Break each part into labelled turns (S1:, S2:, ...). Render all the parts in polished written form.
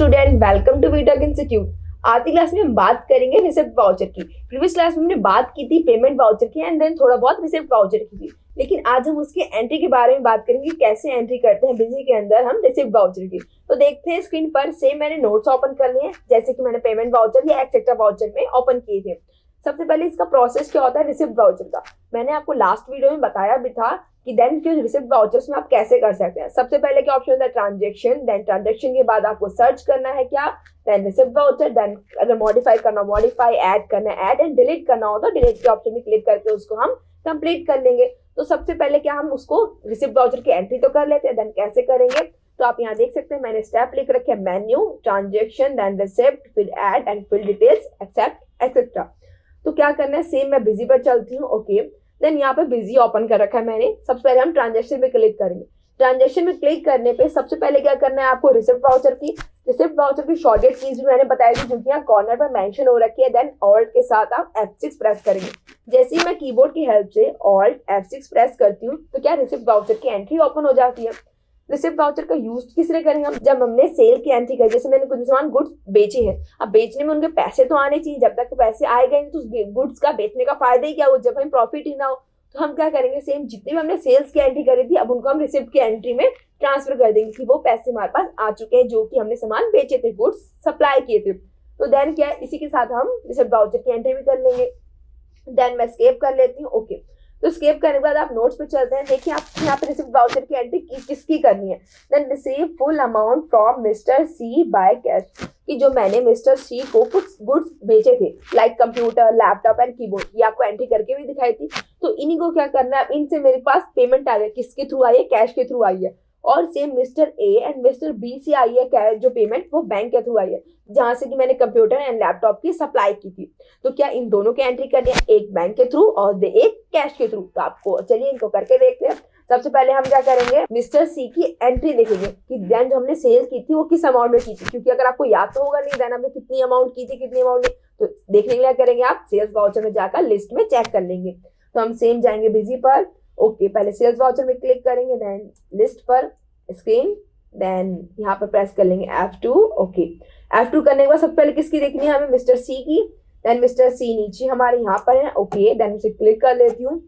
S1: Student, welcome to VTalk institute. आज की class में हम बात करेंगे रिसिप्ट वाउचर की। प्रीवियस क्लास में हमने बात की थी पेमेंट वाउचर की एंड देन थोड़ा बहुत रिसिप्ट वाउचर की थी, लेकिन आज हम उसकी एंट्री के बारे में बात करेंगे, कैसे एंट्री करते हैं बिजी के अंदर हम रिसिप्ट वाउचर की। तो देखते हैं स्क्रीन पर। सेम मैंने नोट्स ओपन कर लिए हैं, जैसे कि मैंने पेमेंट वाउचर या एक्सेट्रा वाउचर में ओपन किए थे। सबसे पहले इसका प्रोसेस क्या होता है रिसिप्ट वाउचर का, मैंने आपको लास्ट वीडियो में बताया भी था कि देन फिर रिसिप्ट वाउचर्स में आप कैसे कर सकते हैं। सबसे पहले क्या ऑप्शन होता है ट्रांजैक्शन, देन ट्रांजैक्शन के बाद आपको सर्च करना है क्या, देन रिसिप्ट वाउचर, देन अगर मॉडिफाई करना मॉडिफाई, ऐड करना ऐड एंड डिलीट करना हो तो डिलीट के ऑप्शन में क्लिक करके उसको हम कंप्लीट कर लेंगे। तो सबसे पहले क्या हम उसको रिसिप्ट वाउचर की एंट्री तो कर लेते हैं, देन कैसे करेंगे तो आप यहाँ देख सकते हैं मैंने स्टेप लिख रखे हैं, मेन्यू, ट्रांजैक्शन, देन रिसिप्ट, फिर add and fill details, accept etcetera. तो क्या करना है, सेम मैं बिजी पर चलती हूँ। ओके, देन यहाँ पे बिजी ओपन कर रखा है मैंने। सबसे पहले हम ट्रांजैक्शन में क्लिक करेंगे। ट्रांजैक्शन में क्लिक करने पे सबसे पहले क्या करना है आपको रिसिप्ट वाउचर की शॉर्टकट कीज भी मैंने बताई थी, जो कि यहाँ कॉर्नर पर मेंशन हो रखी है। देन ऑल्ट के साथ आप F6 प्रेस करेंगे। जैसे ही मैं कीबोर्ड की हेल्प से ऑल्ट F6 प्रेस करती हूँ तो क्या रिसिप्ट वाउचर की एंट्री ओपन हो जाती है। रिसिप्ट वाउचर का यूज किस लिए करेंगे हम, जब हमने सेल की एंट्री करी, जैसे मैंने कुछ सामान गुड्स बेचे हैं, अब बेचने में उनके पैसे तो आने चाहिए, जब तक तो पैसे आएगा नहीं तो उस गुड्स का बेचने का फायदा ही क्या हो जब हमें प्रॉफिट ही ना हो। तो हम क्या करेंगे, सेम जितने भी हमने सेल्स की एंट्री करी थी अब उनको हम रिसिप्ट की एंट्री में ट्रांसफर कर देंगे कि वो पैसे हमारे पास आ चुके हैं जो कि हमने सामान बेचे थे, गुड्स सप्लाई किए थे। तो देन क्या है, इसी के साथ हम रिसिप्ट वाउचर की एंट्री भी कर लेंगे। देन मैं स्केप कर लेती हूँ। ओके, तो स्केप करने के बाद आप नोट्स पे चलते हैं। देखिए आप यहाँ पे रिसिप्ट वाउचर की एंट्री किसकी करनी है। Then receive full amount from mister C by cash, कि जो मैंने मिस्टर सी को कुछ गुड्स बेचे थे like computer, laptop and keyboard, ये आपको एंट्री करके भी दिखाई थी। तो इन्हीं को क्या करना है, इनसे मेरे पास पेमेंट आ गई, किसके थ्रू आई है, कैश के थ्रू आई है। और same mister A and mister B से आई है कैश, जो पेमेंट वो बैंक के थ्रू आई है, जहां से कि मैंने कंप्यूटर एंड लैपटॉप की सप्लाई की थी। तो क्या इन दोनों की एंट्री करनी है, एक बैंक के थ्रू और एक कैश के थ्रू। तो आपको चलिए इनको करके देखते हैं। सबसे पहले हम क्या करेंगे, मिस्टर सी की एंट्री देखेंगे कि देन जो हमने सेल की थी वो किस अमाउंट में की थी, क्योंकि अगर आपको याद तो होगा नहीं देन हमने कितनी अमाउंट की थी कितनी अमाउंट नहीं। तो देखने के लिए करेंगे आप सेल्स वाउचर में जाकर लिस्ट में चेक कर लेंगे। तो हम सेम जाएंगे बिजी पर। ओके, पहले सेल्स वाउचर में क्लिक करेंगे, देन लिस्ट पर स्क्रीन, देन यहाँ पर प्रेस कर लेंगे F2। ओके, F2 करने के बाद सबसे पहले किसकी देखनी है हमें, मिस्टर सी की। देन मिस्टर सी नीचे हमारे यहाँ पर है। ओके, देन उसे क्लिक कर लेती हूँ।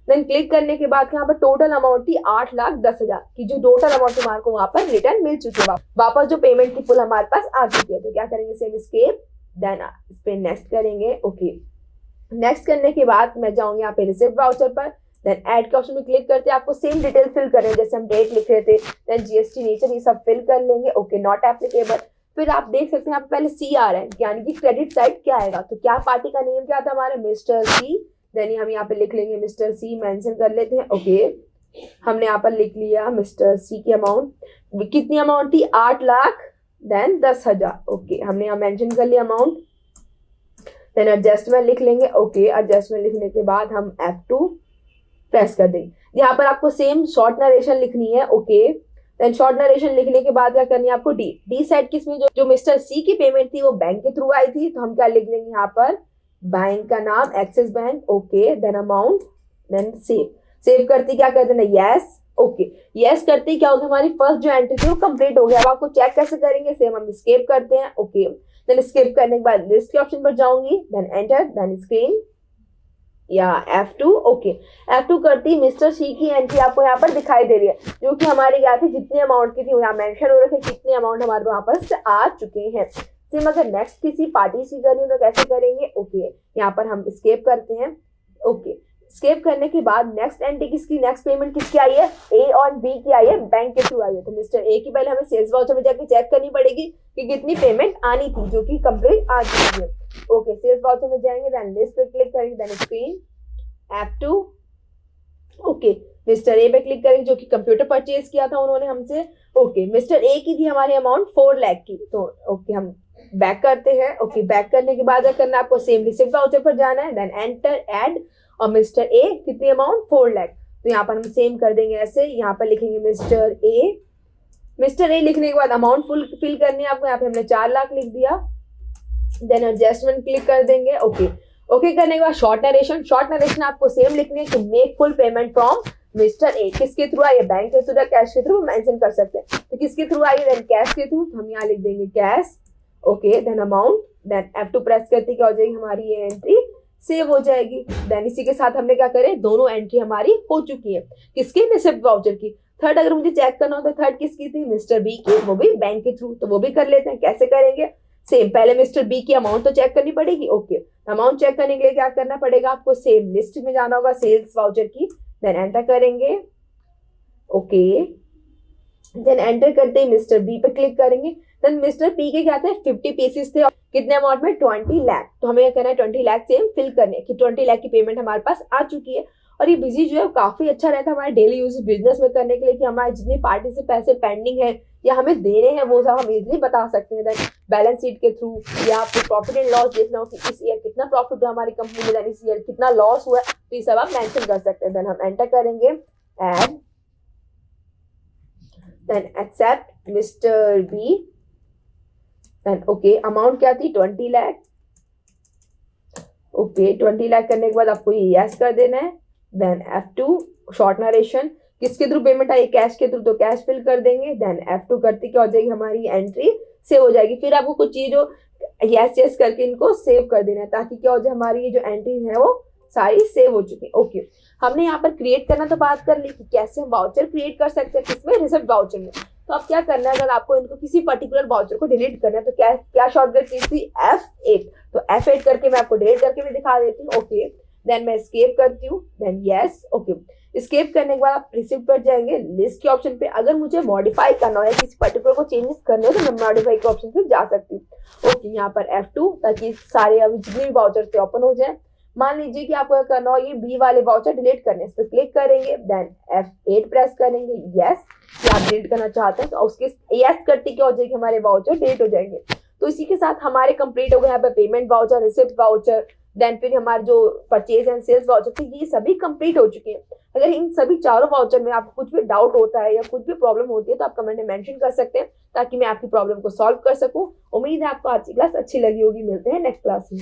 S1: देन क्लिक करने के बाद यहाँ पर टोटल अमाउंट थी 8,10,000 की, जो टोटल अमाउंट हमारे को वहां पर रिटर्न मिल चुकी है, वापस जो पेमेंट की फुल हमारे पास आ चुकी है। तो क्या करेंगे, सेम स्केप, देन इस पे नेक्स्ट करेंगे। ओके, नेक्स्ट करने के बाद मैं जाऊंगी यहाँ पे रिसिप्ट वाउचर पर, देन ऐड के ऑप्शन में क्लिक करते हैं। आपको सेम डिटेल फिल करें, जैसे हम डेट लिख रहे थे, देन जीएसटी नेचर, ये सब फिल कर लेंगे। Okay, not applicable. फिर आप देख सकते हैं यहाँ पे पहले सी आ रहा है, यानी कि क्रेडिट साइड क्या आएगा। तो क्या पार्टी का नेम क्या था हमारे, मिस्टर सी। देन हम यहाँ पे लिख लेंगे मिस्टर सी, मेंशन कर लेते हैं। ओके, हमने यहाँ पर लिख लिया मिस्टर सी की अमाउंट, कितनी अमाउंट थी, 8,10,000। ओके, हमने यहाँ मेंशन कर लिया अमाउंट। देन एडजस्टमेंट लिख लेंगे। ओके, एडजस्टमेंट लिखने के बाद हम F2 प्रेस कर देंगे। यहाँ पर आपको सेम शॉर्ट नरेशन लिखनी है। ओके, देन शॉर्ट नरेशन लिखने के बाद क्या करनी है आपको, डी साइड किसमें, जो मिस्टर सी की पेमेंट थी वो बैंक के थ्रू आई थी, तो हम क्या लिख लेंगे यहाँ पर, बैंक का नाम Axis bank. Okay, then amount, then save करती क्या कर देना, यस। ओके, यस करते क्या होगा, हमारी फर्स्ट जो एंट्री थी वो कंप्लीट हो गया। अब आपको चेक कैसे करेंगे, सेम हम स्केप करते हैं। ओके, देन स्केप करने के बाद लिस्ट के ऑप्शन पर जाऊंगी, देन एंटर, देन स्क्रीन या F2। ओके, F2 करती मिस्टर सी की एंट्री आपको यहाँ पर दिखाई दे रही है, जो कि हमारी क्या थी, जितनी अमाउंट की थी वो यहाँ मेंशन हो रखे, कितने अमाउंट हमारे वहां पर आ चुके हैं। सेम अगर नेक्स्ट किसी पार्टी से करनी हो तो कैसे करेंगे। ओके, यहाँ पर हम स्केप करते हैं। ओके, स्केप करने के बाद नेक्स्ट एंट्री किसकी, नेक्स्ट पेमेंट किसकी आई है, ए और बी की आई है, बैंक के थ्रू आई है। तो मिस्टर ए की पहले हमें सेल्स वाउचर में जाके चेक करनी पड़ेगी कि कितनी पेमेंट आनी थी, जो कि कंप्लीट आ चुकी है। ओके, सेल्स वाउचर में जाएंगे, देन लिस्ट पे क्लिक करेंगे, then screen F2। Okay, mister A पे क्लिक करेंगे, जो कि कंप्यूटर परचेज किया था उन्होंने हमसे। ओके, मिस्टर ए की थी हमारी अमाउंट 4 लाख की। तो ओके, हम बैक करते हैं। ओके, बैक करने के बाद क्या करना है आपको, सेम रिसिप्ट वाउचर पर जाना है, देन एंटर, ऐड, और मिस्टर ए कितनी अमाउंट, 4 लाख। तो यहाँ पर हम सेम कर देंगे ऐसे, यहाँ पर लिखेंगे मिस्टर ए। मिस्टर ए लिखने के बाद अमाउंट फुल फिल करनी है आपको, यहाँ पे हमने 4 लाख लिख दिया। देन एडजस्टमेंट क्लिक कर देंगे। ओके, ओके करने के बाद शॉर्ट नरेशन आपको सेम लिखनी है कि make full payment from mister A किसके थ्रू आई है, बैंक के थ्रू या कैश के थ्रू मेंशन कर सकते हैं। तो किसके थ्रू आई है, देन कैश के थ्रू, हम यहाँ लिख देंगे cash. Okay, then amount, then F2 press करते क्या हो जाएगी हमारी ये एंट्री सेव हो जाएगी। देन इसी के साथ हमने क्या करे, दोनों एंट्री हमारी हो चुकी है किसकी, रिसिप्ट वाउचर की। थर्ड अगर मुझे चेक करना हो तो थर्ड किसकी थी, मिस्टर बी की, वो भी बैंक के थ्रू, तो वो भी कर लेते हैं। कैसे करेंगे, सेम पहले मिस्टर बी की अमाउंट तो चेक करनी पड़ेगी। ओके, अमाउंट चेक करने के लिए क्या करना पड़ेगा आपको, सेम लिस्ट में जाना होगा सेल्स वाउचर की, देन एंटर करेंगे। ओके, देन एंटर करते ही मिस्टर बी पे क्लिक करेंगे। देन मिस्टर पी के क्या थे, 50 पीसेस थे, कितने अमाउंट में, 20 लाख। तो हमें क्या करना है, 20 लाख सेम फिल करने कि 20 लाख की पेमेंट हमारे पास आ चुकी है। और ये बिजी जो है काफी अच्छा रहता है हमारे डेली यूज बिजनेस में करने के लिए, कि हमारे जितनी पार्टी से पैसे पेंडिंग है या हमें देने हैं वो सब हम इजिली बता सकते हैं। देन बैलेंस शीट के थ्रू, या आपको प्रॉफिट एंड लॉस देखना हो कि इस ईयर कितना प्रॉफिट हुआ हमारी कंपनी में, देन इस ईयर कितना लॉस हुआ है, तो ये सब आप मेंशन कर सकते हैं। देन हम एंटर करेंगे add, then accept mister B, then okay, amount क्या थी, 20 लाख। ओके, 20 लाख करने के बाद आपको ये यस कर देना है। देन F2 शॉर्ट नरेशन, किसके थ्रू पेमेंट आई, कैश के थ्रू, तो कैश फिल कर देंगे। देन F2 करते क्या हो जाएगी हमारी एंट्री सेव हो जाएगी। फिर आपको कुछ चीज यस यस करके इनको सेव कर देना है, ताकि क्या हो जाए हमारी ये जो एंट्री है वो सारी सेव हो चुकी है। ओके, हमने यहाँ पर क्रिएट करना तो बात कर ली कि कैसे हम वाउचर क्रिएट कर सकते हैं किसमें, रिसिप्ट वाउचर में। तो अब क्या करना है, अगर आपको इनको किसी पर्टिकुलर वाउचर को डिलीट करना है तो क्या क्या शॉर्टकट की थी, F8। तो F8 करके मैं आपको डिलीट करके भी दिखा देती हूँ। ओके, देन मैं एस्केप करती हूँ, देन यस। ओके, एस्केप करने के बाद आप रिसिप्ट पर जाएंगे, लिस्ट के ऑप्शन पे। अगर मुझे मॉडिफाई करना हो या किसी पर्टिकुलर को चेंजेस करने हो तो मैं मॉडिफाई के ऑप्शन पे जा सकती हूँ। ओके, यहाँ पर F2 ताकि सारे अभी जितने भी वाउचर से ओपन हो जाए। मान लीजिए कि आपको करना हो ये बी वाले वाउचर डिलीट करने, इस पर क्लिक करेंगे, देन F8 प्रेस करेंगे, यस कि आप डिलीट करना चाहते हैं। तो उसके यस करते क्या हो जाएगी हमारे वाउचर डिलीट हो जाएंगे। तो इसी के साथ हमारे कंप्लीट हो गए यहाँ पे payment voucher, receipt voucher, then फिर हमारे जो परचेज एंड सेल्स वाउचर थे ये सभी कंप्लीट हो चुके हैं। अगर इन सभी चारों वाउचर में आपको कुछ भी डाउट होता है या कुछ भी प्रॉब्लम होती है तो आप कमेंट में मेंशन कर सकते हैं, ताकि मैं आपकी प्रॉब्लम को सॉल्व कर सकूं। उम्मीद है आपको आज की क्लास अच्छी लगी होगी। मिलते हैं नेक्स्ट क्लास में।